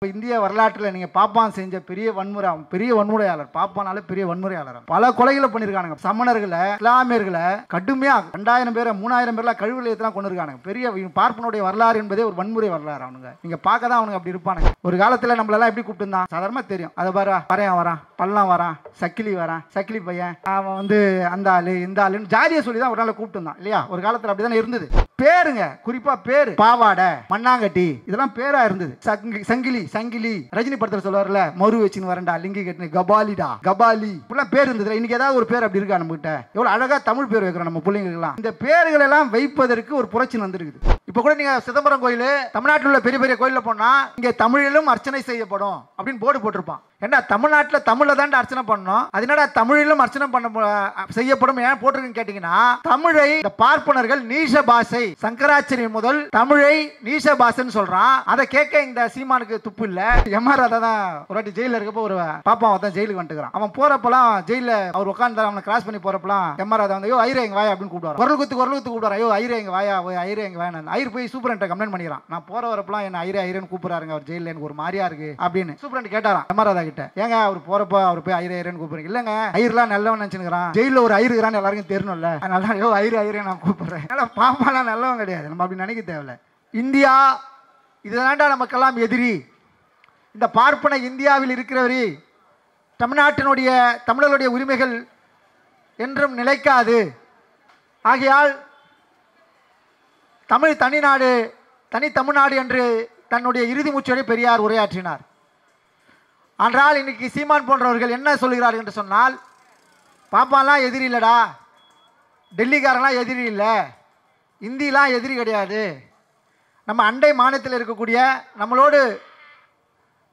இந்திய வரலாற்றில் நீங்கள் பாப்பான் செஞ்ச பெரிய வன்முறையாளர் பாப்பானால பெரிய வன்முறையாளர். பல கொலைகளை பண்ணியிருக்கானுங்க. சமணர்களை, இஸ்லாமியர்களை கடுமையாக 2000 பேரை 3000 பேர்லாம் கழிவு நிலையத்தெல்லாம் கொண்டு இருக்கானுங்க. பெரிய பார்ப்பனுடைய வரலாறு என்பதே ஒரு வன்முறை வரலாறு. அவனுங்க நீங்கள் பார்க்க தான் அவனுங்க அப்படி இருப்பானுங்க. ஒரு காலத்தில் நம்மளெல்லாம் எப்படி கூப்பிட்டுருந்தான் சாதாரணமாக தெரியும். அதை பாரு பறையன் வரான், பல்லாம் வரான், சக்கிலி வரான், சக்கிலி பையன், அவன் வந்து அந்த ஆளு இந்த ஆளுன்னு ஜாதியை சொல்லி தான் ஒரு நாள் கூப்பிட்டுருந்தான் இல்லையா? ஒரு காலத்தில் அப்படி தானே இருந்தது. பேருங்க, குறிப்பாக பேரு பாவாடை, மண்ணாங்கட்டி, இதெல்லாம் பேரா இருந்தது. சங்கிலி சங்கிலி ரஜினி படத்தில் சொல்லுவார்ல, மறு வச்சுன்னு வரண்டா, லிங்கி கட்டினு, கபாலிடா, கபாலி, இப்பெல்லாம் பேர் இருந்தது. இன்னைக்கு ஏதாவது ஒரு பேர் அப்படி இருக்கா நம்ம கிட்ட? எவ்வளவு அழகா தமிழ் பேர் வைக்கிறோம் நம்ம பிள்ளைங்களுக்கெல்லாம். இந்த பேர்கள் எல்லாம் வைப்பதற்கு ஒரு புரட்சி வந்திருக்குது. இப்ப கூட நீங்க சிதம்பரம் கோயில், தமிழ்நாட்டில் உள்ள பெரிய பெரிய கோயில போனா இங்க தமிழிலும் அர்ச்சனை செய்யப்படும் அப்படின்னு போர்டு போட்டிருப்பான். ஏன்னா தமிழ்நாட்டில் தமிழ்ல தான் அர்ச்சனை பண்ணணும். அதனால தமிழிலும் அர்ச்சனை செய்யப்படும் ஏன் போட்டிருக்குன்னு கேட்டீங்கன்னா, தமிழை இந்த பார்ப்பனர்கள் நீச பாஷை, சங்கராச்சாரியன் முதல் தமிழை நீச பாஷைன்னு சொல்றான். அதை கேட்க இந்த சீமானுக்கு துப்பு இல்ல. எம்ஆர் ராதா தான் ஒரு வாட்டி ஜெயில இருக்கப்போ ஒரு பாப்பா தான் ஜெயிலுக்கு வந்துக்கிறான். அவன் போறப்பெல்லாம் ஜெயில அவர் உட்காந்து அவனை கிராஸ் பண்ணி போறப்பெல்லாம் எம்ஆர் ராதா வந்து, ஐயோ ஐரே எங்க வாயா அப்படின்னு கூப்பிடுவார். குரல் குத்து கூப்பிடுவார். ஐயோ ஐரே எங்க வாயா, ஐரே எங்க வாயா. ஐயர் போய் சூப்பரண்ட கம்ப்ளைண்ட் பண்ணிக்கிறான். நான் போற வரப்பெல்லாம் என்ன ஐரேன்னு கூப்பிடுறாருங்க அவர் ஜெயில, எனக்கு ஒரு மாதிரியா இருக்கு அப்படின்னு சூப்பரண்ட் கேட்டாராம் எம்ஆர் ராதா கிட்ட. ஏங்க அவர் போறப்ப அவர் போய் ஐரேன்னு கூப்பிடுறீங்க? இல்லங்க ஐயர்லாம் நல்லவன் நினைச்சுக்கிறான், ஜெயில ஒரு ஐயர் இருக்கிறான்னு எல்லாருக்கும் தெரியணும்ல, அதனால ஐயோ ஐரே நான் கூப்பிடுறேன். பாப்பாலாம் நல்லவன் கிடையாது, நம்ம அப்படி நினைக்க தேவையில்ல. இந்தியா இதுதான்டா நமக்கெல்லாம் எதிரி. இந்த பார்ப்பன இந்தியாவில் இருக்கிறவரி தமிழ்நாட்டினுடைய தமிழர்களுடைய உரிமைகள் என்றும் நிலைக்காது. ஆகையால் தமிழ் தனிநாடு, தனி தமிழ்நாடு என்று தன்னுடைய இறுதி மூச்சோடு பெரியார் உரையாற்றினார். ஆனால் இன்னைக்கு சீமான் போன்றவர்கள் என்ன சொல்கிறார்கள் என்று சொன்னால், பாப்பாலாம் எதிரி இல்லடா, டெல்லிக்காரெல்லாம் எதிரி இல்லை, இந்திலாம் எதிரி கிடையாது, நம்ம அண்டை மாநிலத்தில் இருக்கக்கூடிய நம்மளோடு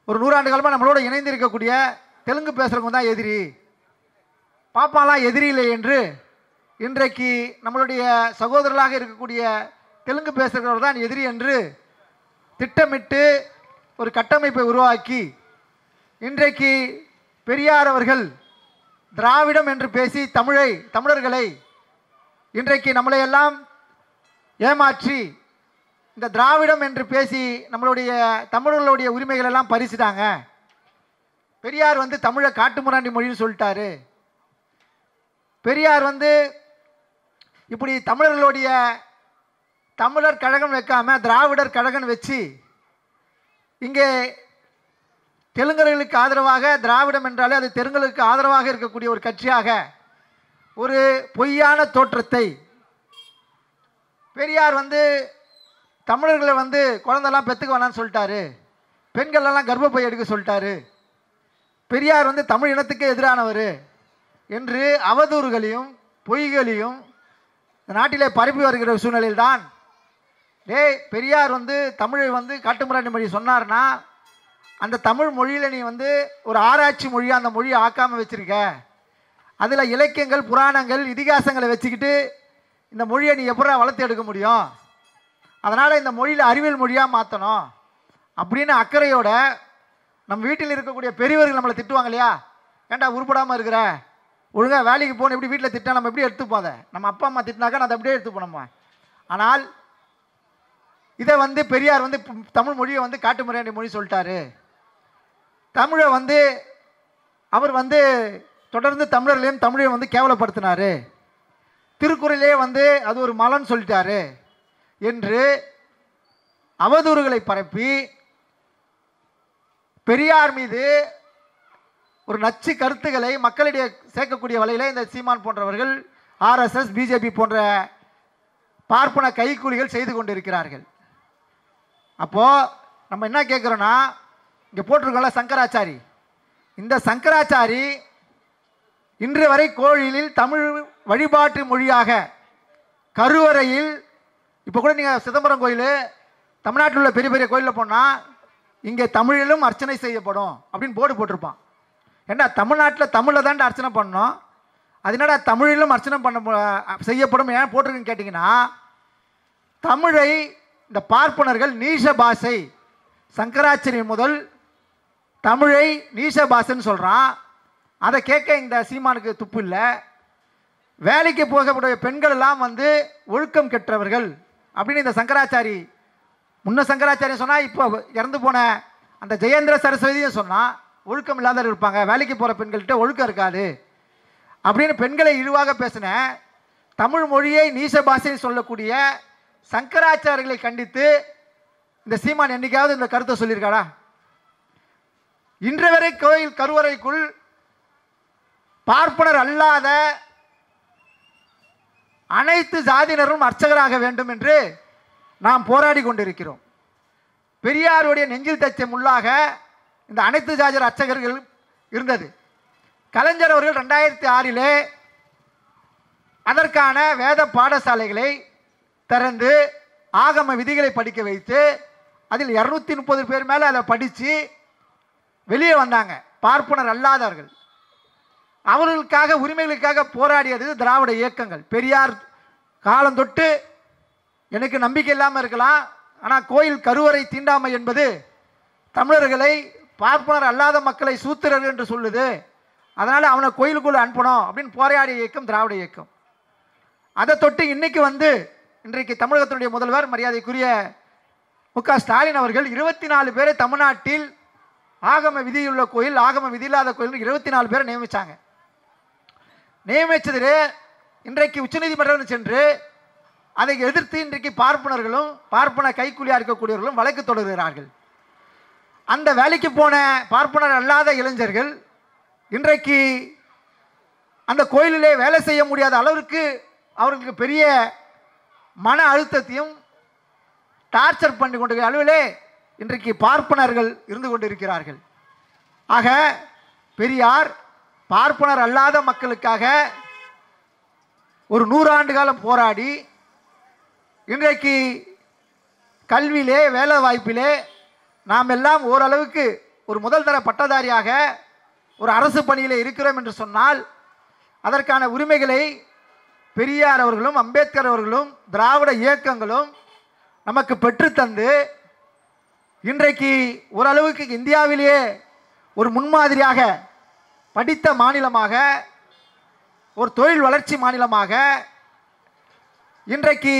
ஒரு 100 ஆண்டு காலமாக நம்மளோடு இணைந்து இருக்கக்கூடிய தெலுங்கு பேசுகிறவங்க தான் எதிரி, பாப்பாலாம் எதிரி இல்லை என்று இன்றைக்கு நம்மளுடைய சகோதரர்களாக இருக்கக்கூடிய தெலுங்கு பேசுகிறவர் தான் எதிரி என்று திட்டமிட்டு ஒரு கட்டமைப்பை உருவாக்கி இன்றைக்கு பெரியார் அவர்கள் திராவிடம் என்று பேசி தமிழர்களை இன்றைக்கு நம்மளை எல்லாம் ஏமாற்றி இந்த திராவிடம் என்று பேசி நம்மளுடைய தமிழர்களுடைய உரிமைகள் எல்லாம் பறிச்சுட்டாங்க. பெரியார் வந்து தமிழை காட்டுமிராண்டி மொழின்னு சொல்லிட்டாரு. பெரியார் வந்து இப்படி தமிழர்களுடைய தமிழர் கழகம் வைக்காம திராவிடர் கழகம் வச்சு இங்கே தெலுங்கர்களுக்கு ஆதரவாக, திராவிடம் என்றாலே அது தெலுங்கர்களுக்கு ஆதரவாக இருக்கக்கூடிய ஒரு கட்சியாக ஒரு பொய்யான தோற்றத்தை பெரியார் வந்து தமிழர்களை வந்து குழந்தைலாம் பெற்றுக்க வேணான்னு சொல்லிட்டாரு, பெண்களெல்லாம் கர்ப்பப்பை எடுக்க சொல்லிட்டாரு, பெரியார் வந்து தமிழ் இனத்துக்கே எதிரானவர் என்று அவதூறுகளையும் பொய்களையும் நாட்டிலே பரப்பி வருகிற சூழ்நிலையில்தான், பெரியார் வந்து தமிழை வந்து காட்டுமிராண்டி மொழி சொன்னார்னா அந்த தமிழ் மொழியில் நீ வந்து ஒரு ஆராய்ச்சி மொழியாக அந்த மொழியை ஆக்காமல் வச்சுருக்க, அதில் இலக்கியங்கள் புராணங்கள் இதிகாசங்களை வச்சுக்கிட்டு இந்த மொழியை நீ எப்படா வளர்த்து எடுக்க முடியும், அதனால் இந்த மொழியில் அறிவியல் மொழியாக மாற்றணும் அப்படின்னு அக்கறையோட நம்ம வீட்டில் இருக்கக்கூடிய பெரியவர்கள் நம்மளை திட்டுவாங்க இல்லையா, ஏன்டா உருப்படாமல் இருக்கிற, ஒழுங்காக வேலைக்கு போகணும், எப்படி வீட்டில் திட்டா நம்ம எப்படி எடுத்துப்போம், அதை நம்ம அப்பா அம்மா திட்டினாக்கா நான் அதை அப்படியே எடுத்துப்போம் நம்ம. ஆனால் இதை வந்து பெரியார் வந்து தமிழ் மொழியை வந்து காட்டுமிராண்டி மொழி சொல்லிட்டாரு, தமிழை வந்து அவர் வந்து தொடர்ந்து தமிழர்களையும் தமிழை வந்து கேவலப்படுத்தினார், திருக்குறளே வந்து அது ஒரு மலன்னு சொல்லிட்டாரு என்று அவதூறுகளை பரப்பி பெரியார் மீது ஒரு நச்சு கருத்துக்களை மக்களிடையே சேர்க்கக்கூடிய வகையில் இந்த சீமான் போன்றவர்கள் RSS பிஜேபி போன்ற பார்ப்பன கைக்கூலிகள் செய்து கொண்டிருக்கிறார்கள். அப்போது நம்ம என்ன கேட்குறோன்னா, இங்கே போட்டிருக்கோம்ல சங்கராச்சாரி, இந்த சங்கராச்சாரி இன்று வரை கோயிலில் தமிழ் வழிபாட்டு மொழியாக கருவறையில், இப்போ கூட நீங்கள் சிதம்பரம் கோயில், தமிழ்நாட்டில் உள்ள பெரிய பெரிய கோயிலில் போனால் இங்கே தமிழிலும் அர்ச்சனை செய்யப்படும் அப்படின்னு போர்டு போட்டிருப்பான். ஏன்னா தமிழ்நாட்டில் தமிழில் தான் அர்ச்சனை பண்ணணும், அதனால தமிழிலும் அர்ச்சனை செய்யப்படும் ஏன் போட்டிருக்குன்னு கேட்டிங்கன்னா, தமிழை இந்த பார்ப்பனர்கள் நீச பாஷை, சங்கராச்சாரியன் முதல் தமிழை நீச பாஷைன்னு சொல்கிறான். அதை கேட்க இந்த சீமானுக்கு துப்பு இல்லை. வேலைக்கு போகக்கூடிய பெண்கள் எல்லாம் வந்து ஒழுக்கம் கெட்டவர்கள் அப்படின்னு இந்த சங்கராச்சாரி, முன்ன சங்கராச்சாரியம் சொன்னால் இப்போ இறந்து போன அந்த ஜெயேந்திர சரஸ்வதியும் சொன்னால் ஒழுக்கம் இல்லாத இருப்பாங்க, வேலைக்கு போகிற பெண்கள்கிட்ட ஒழுக்கம் இருக்காது அப்படின்னு பெண்களை இழிவாக பேசின தமிழ் மொழியை நீச பாஷைன்னு சொல்லக்கூடிய சங்கராச்சாரிகளை கண்டித்து இந்த சீமான் என்னைக்காவது இந்த கருத்தை சொல்லியிருக்காரா? இன்று வரை கோயில் கருவறைக்குள் பார்ப்பனர் அல்லாத அனைத்து ஜாதியினரும் அர்ச்சகராக வேண்டும் என்று நாம் போராடி கொண்டிருக்கிறோம். பெரியாருடைய நெஞ்சில் தச்ச முள்ளாக இந்த அனைத்து ஜாதியர் அர்ச்சகர்கள் இருந்தது. கலைஞர் அவர்கள் 2006 அதற்கான வேத பாடசாலைகளை திறந்து ஆகம விதிகளை படிக்க வைத்து அதில் 230 பேர் மேலே அதை படித்து வெளியே வந்தாங்க. பார்ப்பனர் அல்லாதவர்கள், அவர்களுக்காக உரிமைகளுக்காக போராடியது திராவிட இயக்கங்கள். பெரியார் காலம் தொட்டு எனக்கு நம்பிக்கை இல்லாமல் இருக்கலாம், ஆனால் கோயில் கருவறை தீண்டாமை என்பது தமிழர்களை பார்ப்பனர் அல்லாத மக்களை சூத்திரர்கள் என்று சொல்லுது, அதனால் அவனை கோயிலுக்குள்ளே அனுப்பணும் அப்படின்னு போராடிய இயக்கம் திராவிட இயக்கம். அதை தொட்டு இன்னைக்கு இன்றைக்கு தமிழகத்தினுடைய முதல்வர் மரியாதைக்குரிய மு.க. ஸ்டாலின் அவர்கள் 24 பேரை தமிழ்நாட்டில் ஆகம விதியுள்ள கோயில், ஆகம விதி இல்லாத கோயில் 24 பேரை நியமித்தாங்க. நியமித்ததிலே இன்றைக்கு உச்சநீதிமன்றம் சென்று அதை எதிர்த்து இன்றைக்கு பார்ப்பனர்களும் பார்ப்பன கைக்கூலியாக இருக்கக்கூடியவர்களும் வழக்கு தொடர்கிறார்கள். அந்த வேலைக்கு போன பார்ப்பனர் அல்லாத இளைஞர்கள் இன்றைக்கு அந்த கோயிலிலே வேலை செய்ய முடியாத அளவிற்கு அவர்களுக்கு பெரிய மன அழுத்தத்தையும் டார்ச்சர் பண்ணி கொண்டிருக்கிற அளவிலே இன்றைக்கு பார்ப்பனர்கள் இருந்து கொண்டிருக்கிறார்கள். ஆக பெரியார் பார்ப்பனர் அல்லாத மக்களுக்காக ஒரு 100 ஆண்டு காலம் போராடி இன்றைக்கு கல்வியிலே வேலை வாய்ப்பிலே நாம் எல்லாம் ஓரளவுக்கு ஒரு முதல் தர பட்டதாரியாக ஒரு அரசு பணியில் இருக்கிறோம் என்று சொன்னால் அதற்கான உரிமைகளை பெரியார் அவர்களும் அம்பேத்கர் அவர்களும் திராவிட இயக்கங்களும் நமக்கு பெற்றுத்தந்து இன்றைக்கு ஓரளவுக்கு இந்தியாவிலேயே ஒரு முன்மாதிரியாக படித்த மாநிலமாக, ஒரு தொழில் வளர்ச்சி மாநிலமாக, இன்றைக்கு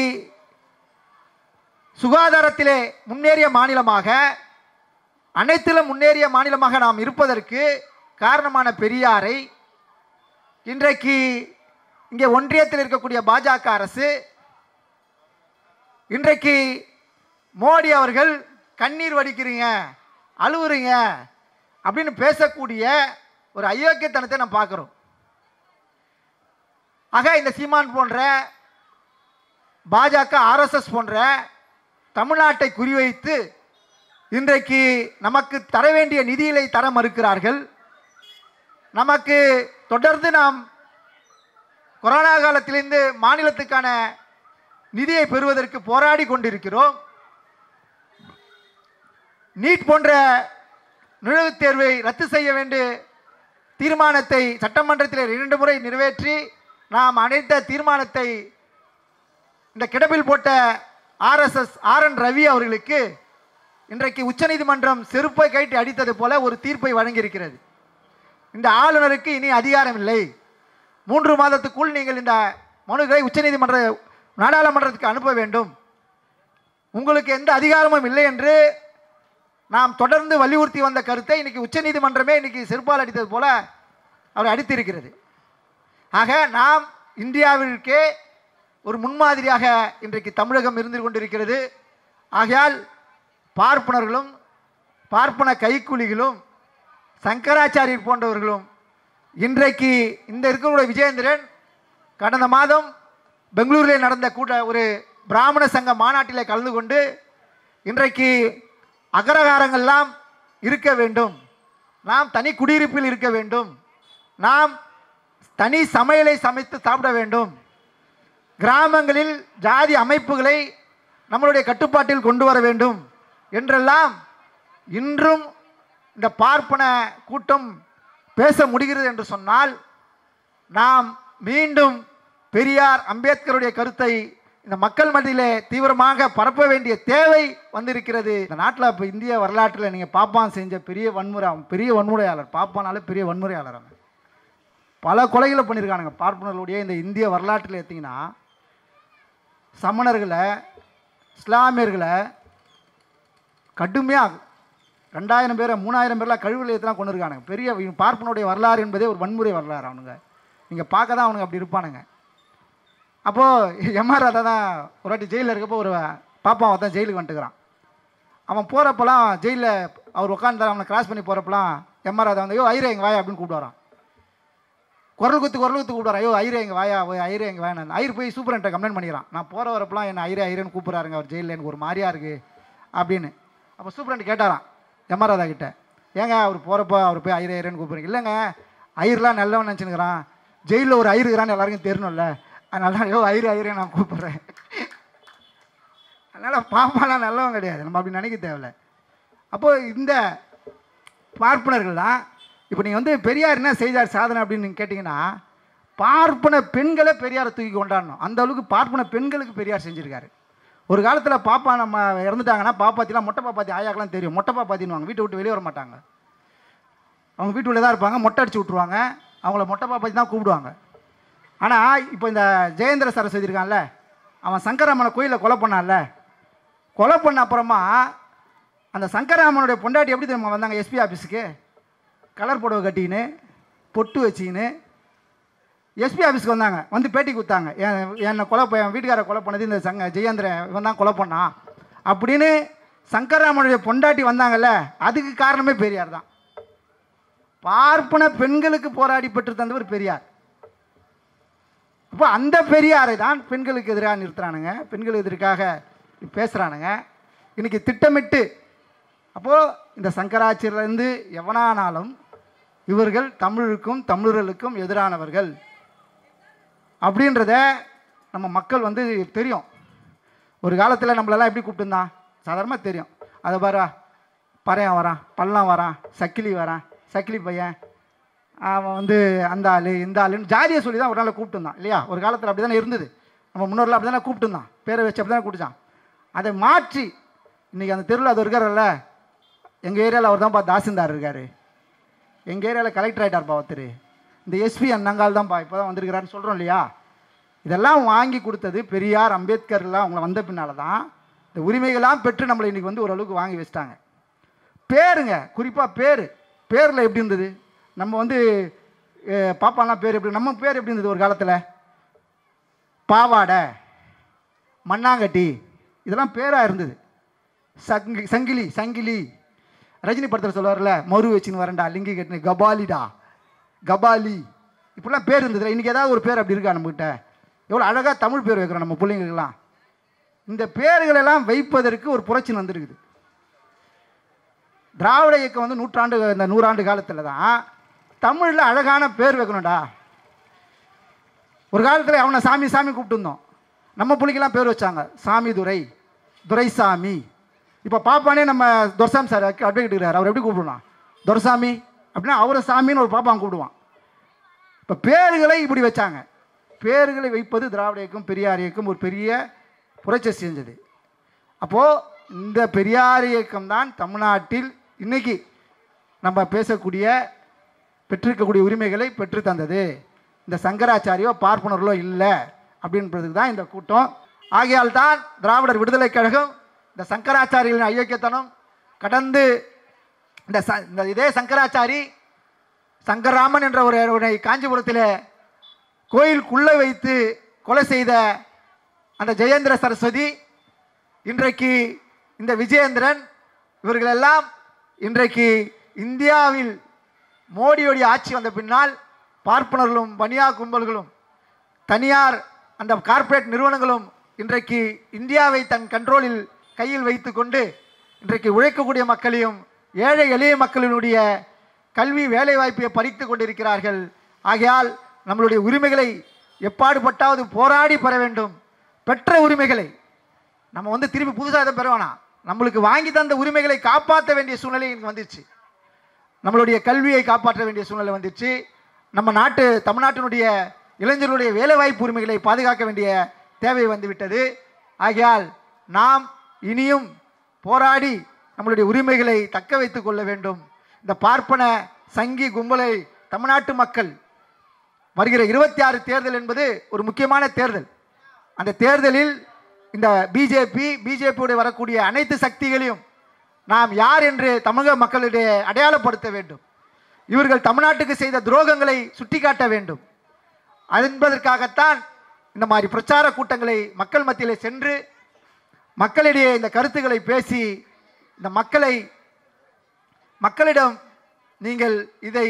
சுகாதாரத்திலே முன்னேறிய மாநிலமாக, அனைத்திலும் முன்னேறிய மாநிலமாக நாம் இருப்பதற்கு காரணமான பெரியாரை இன்றைக்கு இங்கே ஒன்றியத்தில் இருக்கக்கூடிய பாஜக அரசு, இன்றைக்கு மோடி அவர்கள் கண்ணீர் வடிக்கிறீங்க, அழுவுறீங்க அப்படின்னு பேசக்கூடிய ஒரு அயோக்கியத்தனத்தை நாம் பார்க்குறோம். ஆக இந்த சீமான் போன்ற பாஜக ஆர்எஸ்எஸ் போன்ற தமிழ்நாட்டை குறிவைத்து இன்றைக்கு நமக்கு தர வேண்டிய நிதிகளை தர மறுக்கிறார்கள். நமக்கு தொடர்ந்து நாம் கொரோனா காலத்திலிருந்து மாநிலத்துக்கான நிதியை பெறுவதற்கு போராடி கொண்டிருக்கிறோம். நீட் போன்ற நுழைவுத் தேர்வை ரத்து செய்ய வேண்டிய தீர்மானத்தை சட்டமன்றத்தில் 2 முறை நிறைவேற்றி நாம் அனைத்த தீர்மானத்தை இந்த கிடப்பில் போட்ட ஆர்எஸ்எஸ் RN ரவி அவர்களுக்கு இன்றைக்கு உச்சநீதிமன்றம் செருப்பை கைட்டு அடித்தது போல ஒரு தீர்ப்பை வழங்கியிருக்கிறது. இந்த ஆளுநருக்கு இனி அதிகாரம் இல்லை, 3 மாதத்துக்குள் நீங்கள் இந்த மனுக்களை உச்சநீதிமன்ற நாடாளுமன்றத்துக்கு அனுப்ப வேண்டும், உங்களுக்கு எந்த அதிகாரமும் இல்லை என்று நாம் தொடர்ந்து வலியுறுத்தி வந்த கருத்தை இன்னைக்கு உச்சநீதிமன்றமே இன்னைக்கு செருப்பால் அடித்தது போல அவர் அடித்திருக்கிறது. ஆக நாம் இந்தியாவிற்கே ஒரு முன்மாதிரியாக இன்றைக்கு தமிழகம் இருந்து கொண்டிருக்கிறது. ஆகையால் பார்ப்பனர்களும் பார்ப்பன கைக்கூலிகளும் சங்கராச்சாரியர் போன்றவர்களும் இன்றைக்கு இந்த இருக்கக்கூடிய விஜயேந்திரன் கடந்த மாதம் பெங்களூரில் நடந்த ஒரு பிராமண சங்க மாநாட்டில் கலந்து கொண்டு இன்றைக்கு அகரகாரங்கள்லாம் இருக்க வேண்டும், நாம் தனி குடியிருப்பில் இருக்க வேண்டும், நாம் தனி சமையலை சமைத்து சாப்பிட வேண்டும், கிராமங்களில் ஜாதி அமைப்புகளை நம்மளுடைய கட்டுப்பாட்டில் கொண்டு வர வேண்டும் என்றெல்லாம் இன்றும் இந்த பார்ப்பன கூட்டம் பேச முடிகிறது என்று சொன்னால் நாம் மீண்டும் பெரியார் அம்பேத்கருடைய கருத்தை இந்த மக்கள் மத்தியிலே தீவிரமாக பரப்ப வேண்டிய தேவை வந்திருக்கிறது. இந்த நாட்டில் இப்போ இந்திய வரலாற்றில் நீங்கள் பாப்பான் செஞ்ச பெரிய வன்முறையாளர், பாப்பானாலே பெரிய வன்முறையாளர், பல கொலைகளை பண்ணியிருக்கானுங்க. பார்ப்பனர்களுடைய இந்த இந்திய வரலாற்றில் எடுத்திங்கன்னா சமணர்களை, இஸ்லாமியர்களை கடுமையாக 2000 பேரை 3000 பேர்லாம் கழிவு நிலையத்தெல்லாம் கொண்டு இருக்கானுங்க. பெரிய பார்ப்பனுடைய வரலாறு என்பதே ஒரு வன்முறை வரலாறு. அவனுங்க நீங்கள் பார்க்க தான் அவனுங்க அப்படி இருப்பானுங்க. அப்போது எம்ஆர் ராதா தான் ஒரு வாட்டி ஜெயிலில் இருக்கப்போ ஒரு பாப்பாவை தான் ஜெயிலுக்கு வந்துட்டுக்கிறான். அவன் போகிறப்பெல்லாம் ஜெயிலில் அவர் உட்காந்து அவனை கிராஸ் பண்ணி போகிறப்பெல்லாம் எம்ஆர் ராதா வந்து ஐயோ ஐரே எங்கள் வாயா அப்படின்னு கூப்பிடுவாரான். குரல் குத்து கூப்பிடுறான். ஐயோ ஐரே எங்கள் வாயா ஐரே எங்கள் வாயா. ஐயர் போய் சூப்பரன்ட்ட கம்ப்ளைண்ட் பண்ணிக்கிறான். நான் போகிற வரப்பெல்லாம் என்ன ஐரேன்னு கூப்பிட்றாருங்க அவர் ஜெயிலில், எனக்கு ஒரு மாதிரியா இருக்குது அப்படின்னு. அப்போ சூப்பரண்ட் கேட்டாரான் எம்ஆர் ராதா கிட்ட, ஏங்க அவர் போகிறப்போ அவர் போய் ஐரேன்னு கூப்பிட்றீங்க? இல்லைங்க ஐயர்லாம் நல்லவன் நினச்சினுக்கிறான், ஜெயிலில் ஒரு ஐயர் இருக்கிறான்னு எல்லாருக்கும் தெரியணும்ல, அதனால ஐயோ ஐரே நான் கூப்பிட்றேன். அதனால் பாப்பாலாம் நல்லவன் கிடையாது, நம்ம அப்படி நினைக்க தேவையில்ல. அப்போது இந்த பார்ப்பனர்கள் தான் இப்போ நீங்கள் வந்து பெரியார் என்ன செய்தார் சாதனை அப்படின்னு நீங்கள் கேட்டிங்கன்னா, பார்ப்பன பெண்களை பெரியாரை தூக்கி கொண்டாடணும். அந்த அளவுக்கு பார்ப்பன பெண்களுக்கு பெரியார் செஞ்சுருக்காரு. ஒரு காலத்தில் பாப்பா நம்ம இறந்துட்டாங்கன்னா பாப்பாத்திலாம் மொட்டை பாப்பாத்தி ஆயாக்கெல்லாம் தெரியும். மொட்டை பாப்பாத்தின்னுவாங்க, வீட்டை விட்டு வெளியே வர மாட்டாங்க. அவங்க வீட்டுக்குள்ளே தான் இருப்பாங்க, மொட்டை அடிச்சு விட்ருவாங்க, அவங்கள மொட்டை பாப்பாத்தி தான் கூப்பிடுவாங்க. ஆனால் இப்போ இந்த ஜெயேந்திர சரஸ்வதி இருக்கான்ல, அவன் சங்கராமனை கோயிலில் கொலை பண்ணான்ல, கொலை பண்ண அப்புறமா அந்த சங்கராமனுடைய பொண்டாட்டி எப்படி தெரியுமா வந்தாங்க எஸ்பி ஆஃபீஸுக்கு? கலர் புடவை கட்டின்னு பொட்டு வச்சின்னு எஸ்பி ஆஃபீஸ்க்கு வந்தாங்க. வந்து பேட்டி கொடுத்தாங்க, என்னை என் வீட்டுக்காரை கொலை பண்ணது இந்த ஜெயேந்திரன் இவன் தான் கொலை பண்ணான் அப்படின்னு. சங்கராமனுடைய பொண்டாட்டி வந்தாங்கல்ல, அதுக்கு காரணமே பெரியார் தான். பார்ப்பன பெண்களுக்கு போராடி பெற்று தந்தவர் பெரியார். இப்போ அந்த பெரியாரை தான் பெண்களுக்கு எதிராக நிறுத்துறானுங்க, பெண்கள் எதிர்க்காக பேசுகிறானுங்க இன்றைக்கி திட்டமிட்டு. அப்போது இந்த சங்கராச்சாரியர்லேருந்து எவனானாலும் இவர்கள் தமிழுக்கும் தமிழர்களுக்கும் எதிரானவர்கள் அப்படின்றத நம்ம மக்கள் வந்து தெரியும். ஒரு காலத்தில் நம்மளெல்லாம் எப்படி கூப்பிட்டுருந்தான் சாதாரணமாக தெரியும். அதை பறையன் வரான், பள்ளம் வரான், சக்கிலி வரான், சக்கிலி பையன், அவன் வந்து அந்த ஆள் இந்த ஆளுன்னு ஜாதியை சொல்லி தான் ஒரு நாள் கூப்பிட்டுருந்தான் இல்லையா? ஒரு காலத்தில் அப்படி தானே இருந்தது. நம்ம முன்னோர்லாம் அப்படி தானே கூப்பிட்டுருந்தான், பேரை வச்சு அப்படி தானே கூப்பிட்டான். அதை மாற்றி இன்றைக்கி அந்த தெருவில் அது இருக்கார்ல, எங்கள் ஏரியாவில் அவர் தான்ப்பா தாசில்தார் இருக்கார், எங்கள் ஏரியாவில் கலெக்டர் ஆகிட்டார்ப்பா ஒருத்தர், இந்த எஸ்பி அண்ணங்கால் தான்ப்பா இப்போ தான் வந்திருக்கிறாருன்னு சொல்கிறோம் இல்லையா? இதெல்லாம் வாங்கி கொடுத்தது பெரியார், அம்பேத்கர்லாம் அவங்கள வந்த பின்னால் தான் இந்த உரிமைகள்லாம் பெற்று நம்மளை இன்றைக்கி வந்து ஓரளவுக்கு வாங்கி வச்சிட்டாங்க. பேருங்க, குறிப்பாக பேரில் எப்படி இருந்தது? நம்ம வந்து பாப்பாலாம் பேர் எப்படி, நம்ம பேர் எப்படி இருந்தது? ஒரு காலத்தில் பாவாடை, மண்ணாங்கட்டி, இதெல்லாம் பேராக இருந்தது. சங்கிலி ரஜினி படத்தில் சொல்லுவார்ல, மறு வச்சுன்னு வரண்டா, லிங்கி கட்டினு, கபாலி, இப்படிலாம் பேர் இருந்தது. இன்றைக்கி ஏதாவது ஒரு பேர் அப்படி இருக்கா நம்மகிட்ட? எவ்வளோ அழகாக தமிழ் பேர் வைக்கிறோம் நம்ம பிள்ளைங்களுக்கெல்லாம். இந்த பேர்களெல்லாம் வைப்பதற்கு ஒரு புரட்சி வந்திருக்குது. திராவிட இயக்கம் வந்து இந்த 100 ஆண்டு காலத்தில் தான் தமிழில் அழகான பேர் வைக்கணும்டா. ஒரு காலத்தில் அவனை சாமி கூப்பிட்டு இருந்தோம், நம்ம பிள்ளைக்கெல்லாம் பேர் வச்சாங்க, சாமி துரைசாமி. இப்போ பாப்பானே நம்ம துரைசாமி சார் அட்வொகேட் இருக்கிறார், அவர் எப்படி கூப்பிடுவான்? துரைசாமி அப்படின்னா அவரை சாமின்னு ஒரு பாப்பான் கூப்பிடுவான். இப்போ பேர்களை இப்படி வச்சாங்க. பேர்களை வைப்பது திராவிட இயக்கம், பெரியார் இயக்கம் ஒரு பெரிய புரட்சி செஞ்சது. அப்போது இந்த பெரியார் இயக்கம் தான் தமிழ்நாட்டில் இன்றைக்கி நம்ம பேசக்கூடிய பெற்றிருக்கக்கூடிய உரிமைகளை பெற்று தந்தது. இந்த சங்கராச்சாரியோ பார்ப்பனர்களோ இல்லை அப்படின்றதுக்கு தான் இந்த கூட்டம். ஆகையால் தான் திராவிடர் விடுதலை கழகம் இந்த சங்கராச்சாரிகளின் அயோக்கியத்தனம் கடந்து இந்த இதே சங்கராச்சாரி சங்கராமன் என்ற ஒரு காஞ்சிபுரத்தில் கோயிலுக்குள்ளே வைத்து கொலை செய்த அந்த ஜெயேந்திர சரஸ்வதி, இன்றைக்கு இந்த விஜயேந்திரன், இவர்களெல்லாம் இன்றைக்கு இந்தியாவில் மோடியோடைய ஆட்சி வந்த பின்னால் பார்ப்பனர்களும் பனியா கும்பல்களும் தனியார் அந்த கார்ப்பரேட் நிறுவனங்களும் இன்றைக்கு இந்தியாவை தன் கண்ட்ரோலில் கையில் வைத்து கொண்டு இன்றைக்கு உழைக்கக்கூடிய மக்களையும் ஏழை எளிய மக்களினுடைய கல்வி வேலைவாய்ப்பை பறித்து கொண்டிருக்கிறார்கள். ஆகையால் நம்மளுடைய உரிமைகளை எப்பாடுபட்டாவது போராடி பெற வேண்டும். பெற்ற உரிமைகளை நம்ம வந்து திரும்பி புதுசாக எதை பெற வேணாம், நம்மளுக்கு வாங்கி தந்த உரிமைகளை காப்பாற்ற வேண்டிய சூழ்நிலை வந்துச்சு. நம்மளுடைய கல்வியை காப்பாற்ற வேண்டிய சூழ்நிலை வந்துச்சு. நம்ம தமிழ்நாட்டினுடைய இளைஞர்களுடைய வேலைவாய்ப்பு உரிமைகளை பாதுகாக்க வேண்டிய தேவை வந்துவிட்டது. ஆகையால் நாம் இனியும் போராடி நம்மளுடைய உரிமைகளை தக்க வைத்துக் கொள்ள வேண்டும். இந்த பார்ப்பன சங்கி கும்பலை தமிழ்நாட்டு மக்கள் வருகிற 26 தேர்தல் என்பது ஒரு முக்கியமான தேர்தல். அந்த தேர்தலில் இந்த பிஜேபியோடு வரக்கூடிய அனைத்து சக்திகளையும் நாம் யார் என்று தமிழக மக்களிடையே அடையாளப்படுத்த வேண்டும். இவர்கள் தமிழ்நாட்டுக்கு செய்த துரோகங்களை சுட்டிக்காட்ட வேண்டும். என்பதற்காகத்தான் இந்த மாதிரி பிரச்சார கூட்டங்களை மக்கள் மத்தியிலே சென்று மக்களிடையே இந்த கருத்துக்களை பேசி இந்த மக்களிடம் நீங்கள் இதை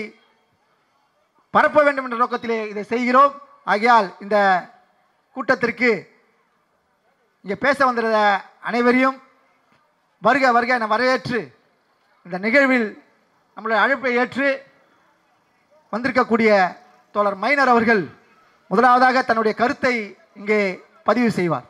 பரப்ப வேண்டும் என்ற நோக்கத்திலே இதை செய்கிறோம். ஆகையால் இந்த கூட்டத்திற்கு இங்கே பேச வந்திருந்த அனைவரையும் வருக வருக என வரவேற்று இந்த நிகழ்வில் நம்மளுடைய அழைப்பை ஏற்று வந்திருக்கக்கூடிய தோழர் மைனர் அவர்கள் முதலாவதாக தன்னுடைய கருத்தை இங்கே பதிவு செய்வார்.